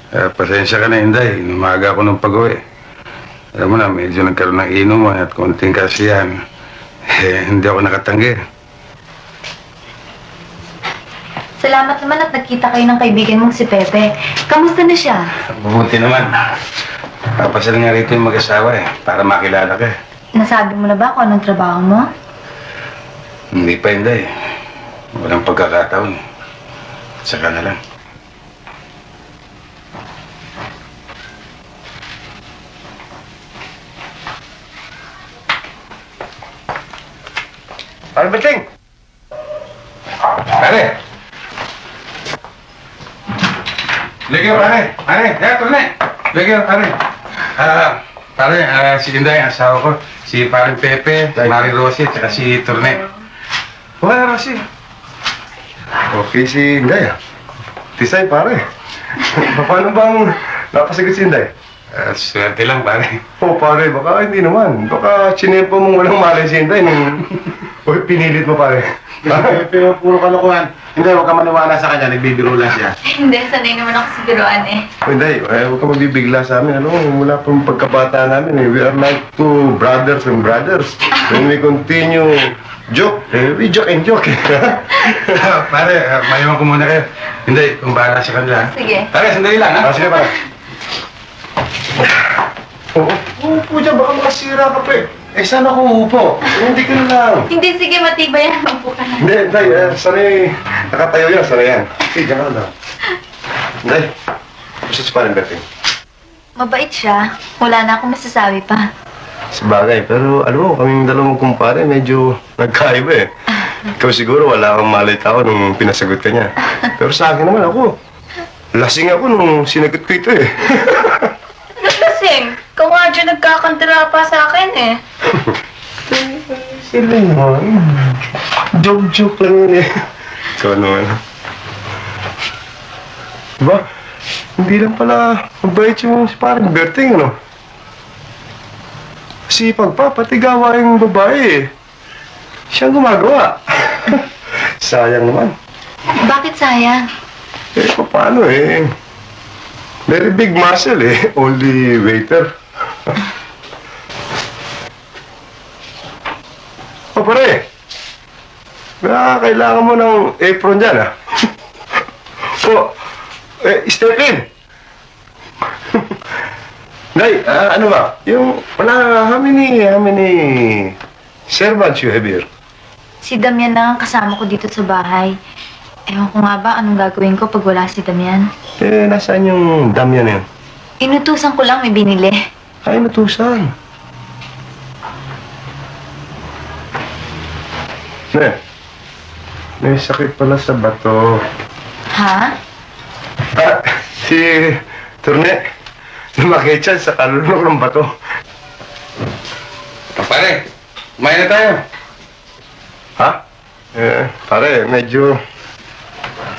Pasensya ka na, Inday. Inumaga ako ng pag-uwi. Alam mo na, medyo nagkaroon ng inuman at konting kasiyahan. Hindi ako nakatanggi. Salamat naman at nagkita kayo ng kaibigan mong si Pepe. Kamusta na siya? Mabuti naman. Papasal nga rito yung mag-asawa para makilala ka. Nasabi mo na ba kung anong trabaho mo? Hindi pa, Inday. Walang pagkakataon. Saka na lang. Pare Beting! Pare! Lagyan, pare! Pare! Turne! Lagyan, pare! Pare, si Inday, asawa ko. Si Pare Pepe, Mari Rosie, at si Turne. Wala, Rosie. Okay si Inday, ah. Tisay, pare. Paano bang napasagot si Inday? Swerte lang, pare. Oh, pare, baka hindi naman. Baka chinepo mong walang malay si Inday nung pinilit mo, pare. Pero puro kalokohan. Hindi, huwag ka maniwala sa kanya. Nagbibiro lang siya. Hindi, sanay naman ako sa biruan eh. Oh, Inday, huwag ka mabibigla sa amin. Ano, mula pang pagkabata namin, we are like two brothers and brothers. When we continue joke, we joke and joke. Pare, mayaman ko muna kayo. Hindi, kung bahala sa kanila. Sige. Pare, sandali lang, ha? Sige, pare. Upo dyan, baka makasira ka pa eh. Eh, saan ako uupo? Hindi ka na lang. Hindi, sige, matibay yan. Magpo ka na. Hindi, Day, sanay, nakatayo yan, sanay yan. Sige, dyan ka lang. Day, gusto si Parang Berting. Mabait siya. Wala na akong masasabi pa. Sabagay, pero alam mo, kaming dalawang kumpare, medyo nagkaiba eh. Ikaw siguro wala kang malay tao nung pinasagot ka niya. Pero sa akin naman ako, lasing ako nung sinagot ko ito eh. Lasing, ikaw nga dyan nagkakantira pa sa akin eh. Sila naman. Joke-joke lang yun eh. Ikaw naman. Diba? Hindi lang pala mabait yung si Parang Berting, ano? Sipag pa, pati gawaing babae eh. Siyang gumagawa. Sayang naman. Bakit sayang? Eh, paano eh? Very big muscle eh. Only waiter. O pare, kailangan mo ng apron dyan ah. O, step in. Nay, ano ba? Yung, how many servants you have here? Si Damian lang ang kasama ko dito sa bahay. Ewan ko nga ba anong gagawin ko pag wala si Damian. Eh, nasaan yung Damian na yun? Inutusan ko lang may binili. Ay, natusan. May sakit pala sa bato. Ha? Si Turne, lumaki siya sa kalulong ng bato. Pare, kumain na tayo. Ha? Pare, medyo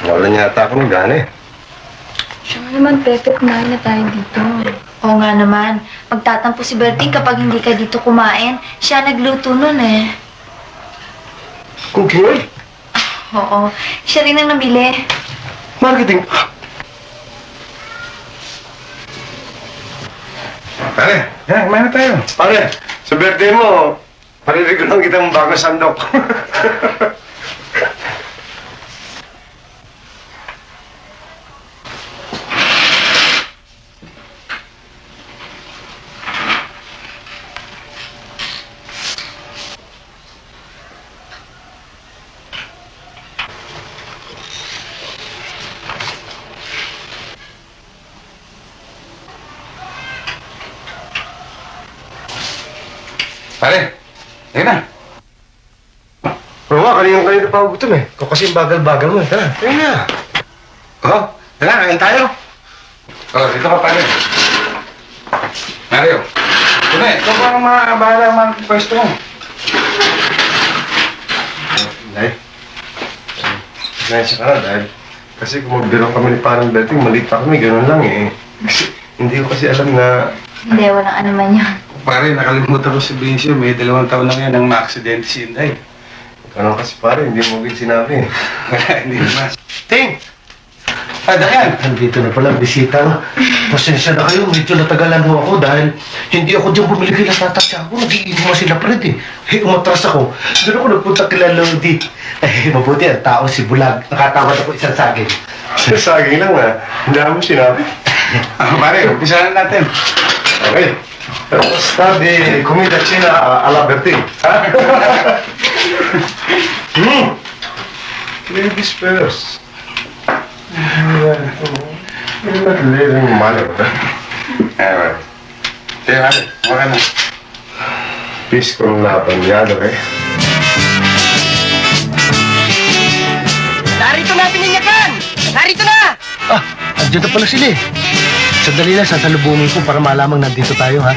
wala niya ata ako ng gana eh. Siya naman, Pepe, kumain na tayo dito. Oo nga naman. Magtatampo si Berting kapag hindi ka dito kumain. Siya nagluto nun eh. Cooking oil? Oo. Siya rin ang nabili. Marketing? Pare, yan, kumain na tayo. Pare, sa birthday mo, paririgalan kitang bagong sandok. Pare, yan na. Oo nga, kanina pa ako gutom eh. Kung kasi bagal-bagal mo eh. Tara, ayun na. Oh, tara, kain tayo. Oh, dito ka, pare. Mario. Tunay, ikaw pa ang bahala ang mga pwesto mo. Nay. Nasa ka na dahil. Kasi kung magbirang kami ni Parang Berting, malita kami, gano'n lang eh. Kasi, hindi ko kasi alam na... Hindi, walang anuman yun. Pare, nakalimutan ko sabihin siya, may 2 taon na ngayon nang ma-aksidente si Inday. Ano kasi pare, hindi mo agad sinabi eh. Wala, hindi naman. Ting! Dayan. Nandito na pala, bisita. Pasensya na kayo, medyo natagalan ho ako dahil hindi ako dyan bumili kila Tata Tiago. Nagiinuman sila pa rin eh. Umatras ako. Doon ako nagpunta kila Lodi. Mabuti ang tao si Bulag. Nakatawad ako isang saging. Saging lang ha. Hindi mo sinabi. Pare, umpisahan natin. Okay. Basta di comida cena alla Berting. Ladies first. Living mother. Pare. Pare, mukha na. Peace con la pagliado eh. Narito na, pininyakan! Narito na! Ah, andyan na pala sila eh. Sandali lang, sasalubungin ko para malamang nandito tayo, ha?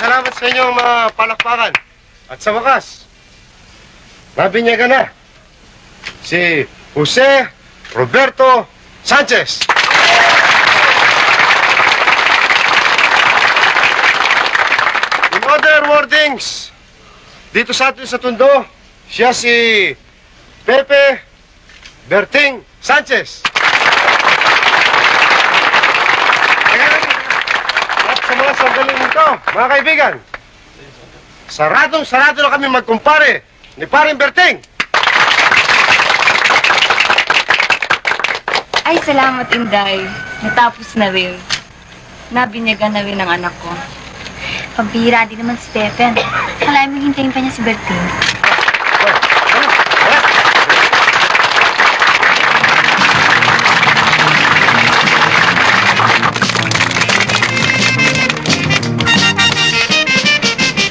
Salamat sa inyong mga palakpakan. At sa wakas, nabinyagan na si Jose Roberto Sanchez. In other wordings, dito sa atin sa Tondo, siya si Pepe Berting Sanchez. At sa mga sandaling nito, mga kaibigan, saradong-sarado na kami magkumpare ni Paring Berting. Ay, salamat, Inday. Natapos na rin. Nabinyagan na rin ang anak ko. Pambihira din naman si Stephen. Kalahin mo hintayin pa niya si Berting.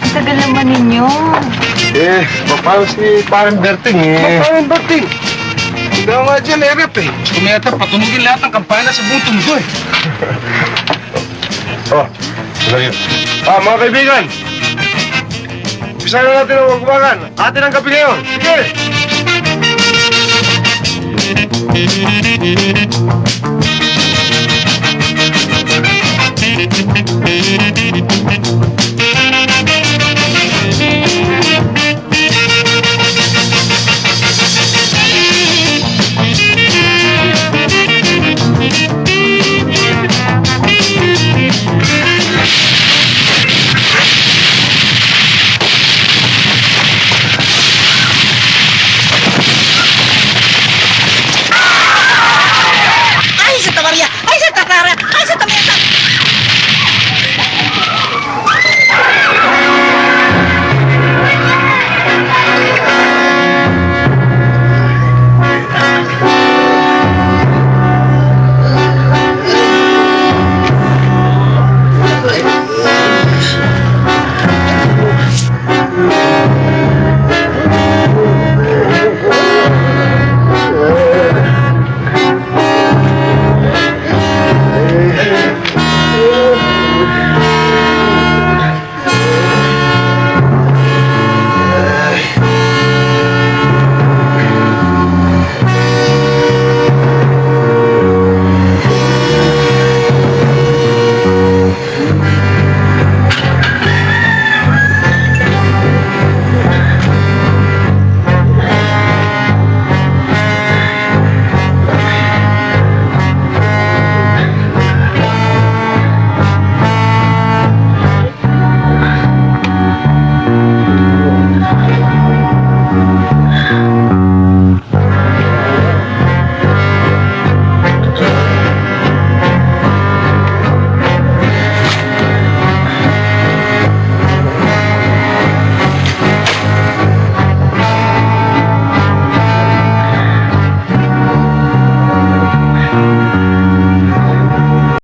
Ang tagal naman ninyo. Paano si Paring Berting Paring Berting? Hindi ako nga dyan, Erep eh. Kumiyata, patunugin lahat ng kampanya sa buong Tondo eh. Oh, ano yun? Mga kaibigan, umpisa na natin ang magkumakan. Atin ang gabi ngayon. Sige!